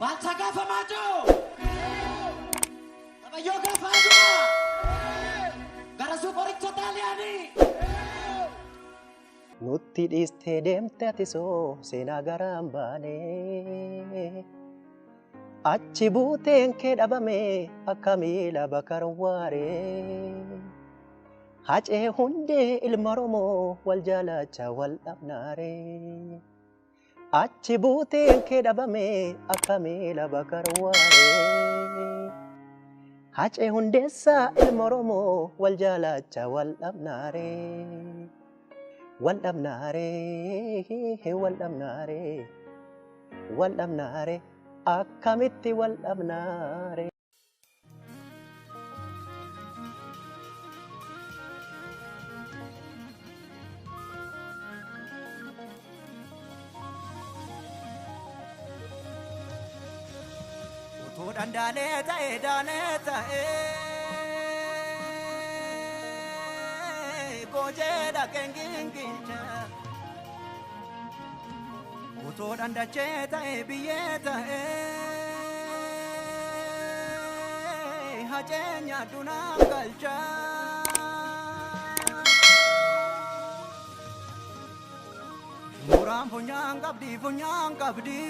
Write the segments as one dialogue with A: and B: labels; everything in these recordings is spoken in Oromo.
A: Balsa gaafa maatu. Tabayyoo gaafa adua. Gara suuqoricha Xaaliyaanii.
B: Nutti dhiistee deemte ati soo seenaa garaan baane. Achi buuteen kee dhabame akka miila bakar waaree. Hacee hundee ilma Oromoo wal jaalacha wal dhabnaaree. Achi buuteen kee dhabame akka miila bakar waaree. Hacee hundeessa ilma Oromoo wal jaalacha wal dhabnaaree. Wal dhabnaaree wal dhabnaaree wal dhabnaaree akkamitti wal dhabnaaree.
C: Dandale ta'e gojeda kengingincha uto dandache ta'e biye ta'e hajenya duna galcha muram punyang kabdi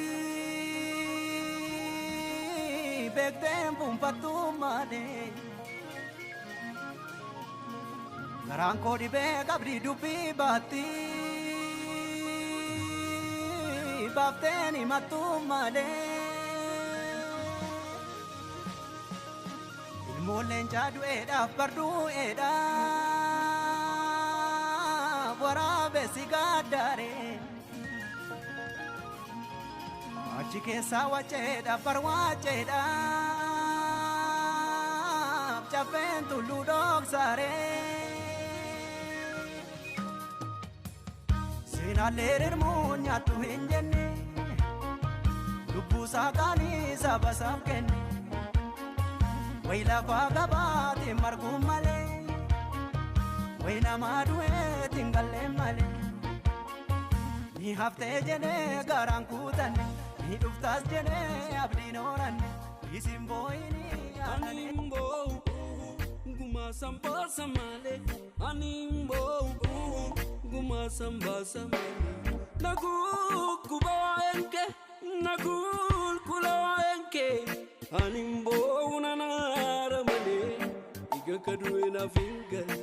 C: Bektem pumpatu mane Garangko di begabri dupi bati Bafteni matu mane Ilmu lenjadu eda pardu eda Warabe sigadare Achi keessa wacheda parwacheda Chapen tullu doksare Sina lerer munya tu hinjenne Lubbu sakani sabasab kenne Waila fagabati margum male Waina madue tingalle male Ni hafte jene garang kutane Ni duftas jene abdi norane Isimboini
D: Animbo Guma samba samale Animbo Guma samba samale Nagul kubaenke Nagul kulaenke Animbo unanara male Iga kadue na fingale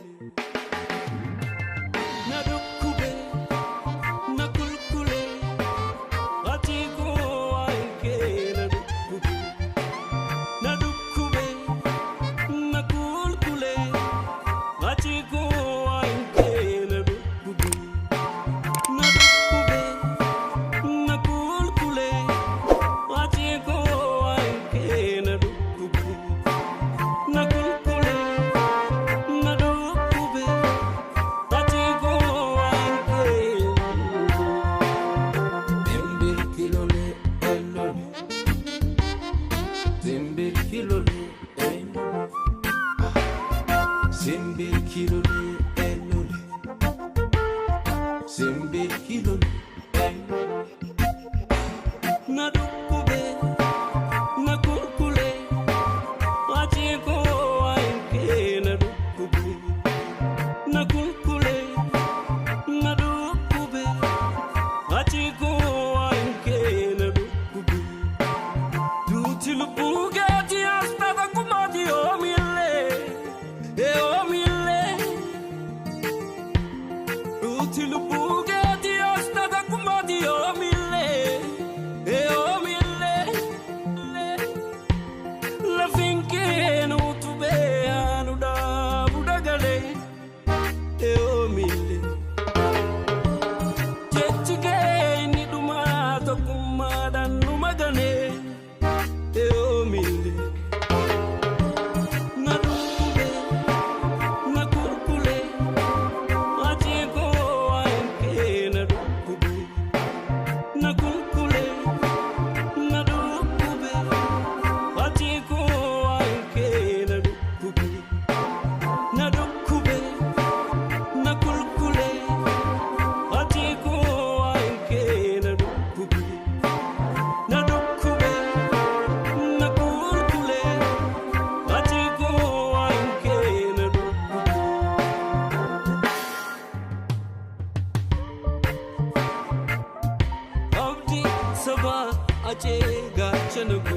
D: Nadukube Nakulkule Atiku Nadukube ache gachana ko